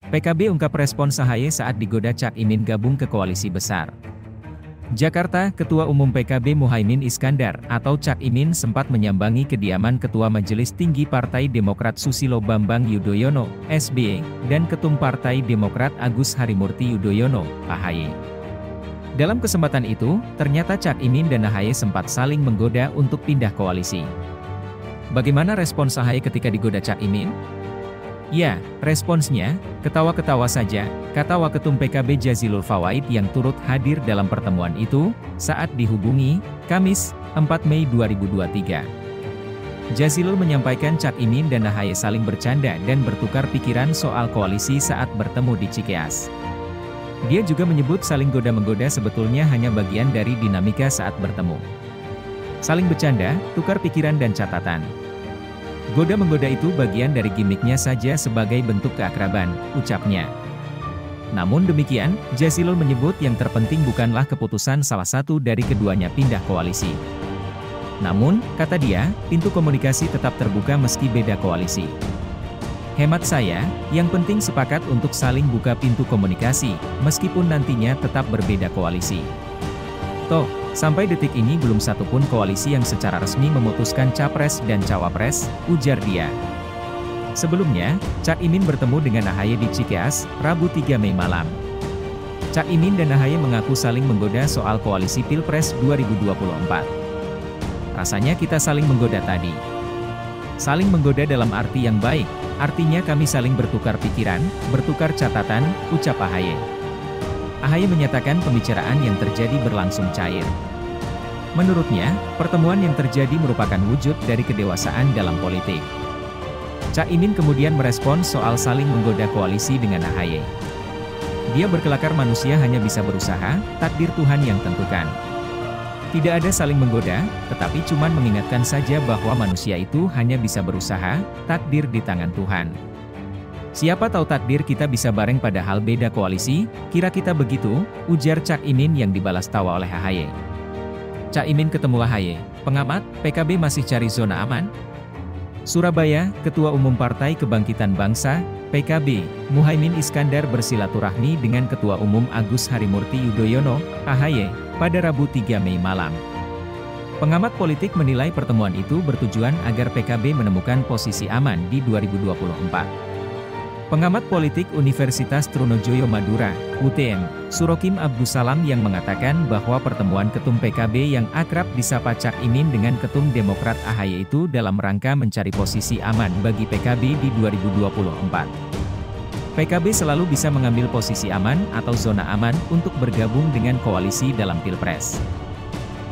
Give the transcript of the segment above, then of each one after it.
PKB ungkap respons AHY saat digoda Cak Imin gabung ke koalisi besar. Jakarta, Ketua Umum PKB Muhaimin Iskandar atau Cak Imin sempat menyambangi kediaman Ketua Majelis Tinggi Partai Demokrat Susilo Bambang Yudhoyono, SBY, dan Ketum Partai Demokrat Agus Harimurti Yudhoyono, AHY. Dalam kesempatan itu, ternyata Cak Imin dan AHY sempat saling menggoda untuk pindah koalisi. Bagaimana respons AHY ketika digoda Cak Imin? Ya, responsnya, ketawa-ketawa saja, kata Waketum PKB Jazilul Fawaid yang turut hadir dalam pertemuan itu, saat dihubungi, Kamis, 4 Mei 2023. Jazilul menyampaikan Cak Imin dan AHY saling bercanda dan bertukar pikiran soal koalisi saat bertemu di Cikeas. Dia juga menyebut saling goda-menggoda sebetulnya hanya bagian dari dinamika saat bertemu. Saling bercanda, tukar pikiran dan catatan. Goda-menggoda itu bagian dari gimmicknya saja sebagai bentuk keakraban, ucapnya. Namun demikian, Jazilul menyebut yang terpenting bukanlah keputusan salah satu dari keduanya pindah koalisi. Namun, kata dia, pintu komunikasi tetap terbuka meski beda koalisi. Hemat saya, yang penting sepakat untuk saling buka pintu komunikasi, meskipun nantinya tetap berbeda koalisi. Toh, sampai detik ini belum satupun koalisi yang secara resmi memutuskan capres dan cawapres, ujar dia. Sebelumnya, Cak Imin bertemu dengan AHY di Cikeas, Rabu 3 Mei malam. Cak Imin dan AHY mengaku saling menggoda soal koalisi Pilpres 2024. Rasanya kita saling menggoda tadi. Saling menggoda dalam arti yang baik, artinya kami saling bertukar pikiran, bertukar catatan, ucap AHY. AHY menyatakan pembicaraan yang terjadi berlangsung cair. Menurutnya, pertemuan yang terjadi merupakan wujud dari kedewasaan dalam politik. Cak Imin kemudian merespons soal saling menggoda koalisi dengan AHY. Dia berkelakar manusia hanya bisa berusaha, takdir Tuhan yang tentukan. Tidak ada saling menggoda, tetapi cuman mengingatkan saja bahwa manusia itu hanya bisa berusaha, takdir di tangan Tuhan. Siapa tahu takdir kita bisa bareng padahal beda koalisi, kira kita begitu, ujar Cak Imin yang dibalas tawa oleh AHY. Cak Imin ketemu AHY, pengamat, PKB masih cari zona aman? Surabaya, Ketua Umum Partai Kebangkitan Bangsa, PKB, Muhaimin Iskandar bersilaturahmi dengan Ketua Umum Agus Harimurti Yudhoyono, AHY, pada Rabu 3 Mei malam. Pengamat politik menilai pertemuan itu bertujuan agar PKB menemukan posisi aman di 2024. Pengamat politik Universitas Trunojoyo Madura, UTM, Surokim Abdussalam yang mengatakan bahwa pertemuan Ketum PKB yang akrab disapa Cak Imin dengan Ketum Demokrat AHY itu dalam rangka mencari posisi aman bagi PKB di 2024. PKB selalu bisa mengambil posisi aman atau zona aman untuk bergabung dengan koalisi dalam Pilpres.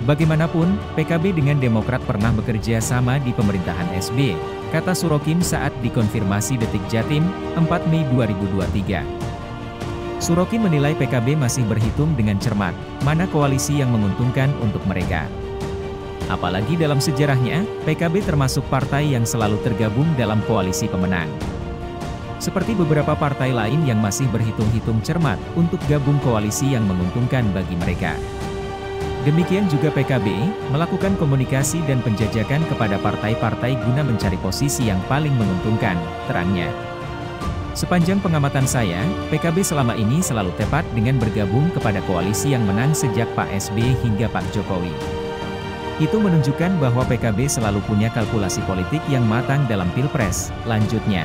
Bagaimanapun, PKB dengan Demokrat pernah bekerja sama di pemerintahan SBY, kata Surokim saat dikonfirmasi Detik Jatim, 4 Mei 2023. Surokim menilai PKB masih berhitung dengan cermat, mana koalisi yang menguntungkan untuk mereka. Apalagi dalam sejarahnya, PKB termasuk partai yang selalu tergabung dalam koalisi pemenang. Seperti beberapa partai lain yang masih berhitung-hitung cermat untuk gabung koalisi yang menguntungkan bagi mereka. Demikian juga PKB, melakukan komunikasi dan penjajakan kepada partai-partai guna mencari posisi yang paling menguntungkan, terangnya. Sepanjang pengamatan saya, PKB selama ini selalu tepat dengan bergabung kepada koalisi yang menang sejak Pak SBY hingga Pak Jokowi. Itu menunjukkan bahwa PKB selalu punya kalkulasi politik yang matang dalam Pilpres, lanjutnya.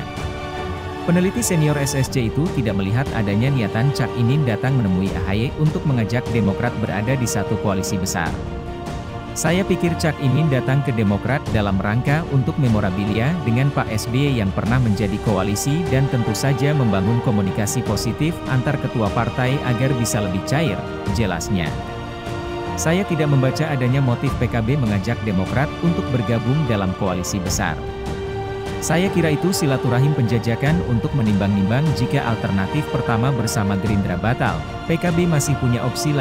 Peneliti senior SSC itu tidak melihat adanya niatan Cak Imin datang menemui AHY untuk mengajak Demokrat berada di satu koalisi besar. Saya pikir Cak Imin datang ke Demokrat dalam rangka untuk memorabilia dengan Pak SBY yang pernah menjadi koalisi dan tentu saja membangun komunikasi positif antar ketua partai agar bisa lebih cair, jelasnya. Saya tidak membaca adanya motif PKB mengajak Demokrat untuk bergabung dalam koalisi besar. Saya kira itu silaturahim penjajakan untuk menimbang-nimbang jika alternatif pertama bersama Gerindra batal, PKB masih punya opsi lain.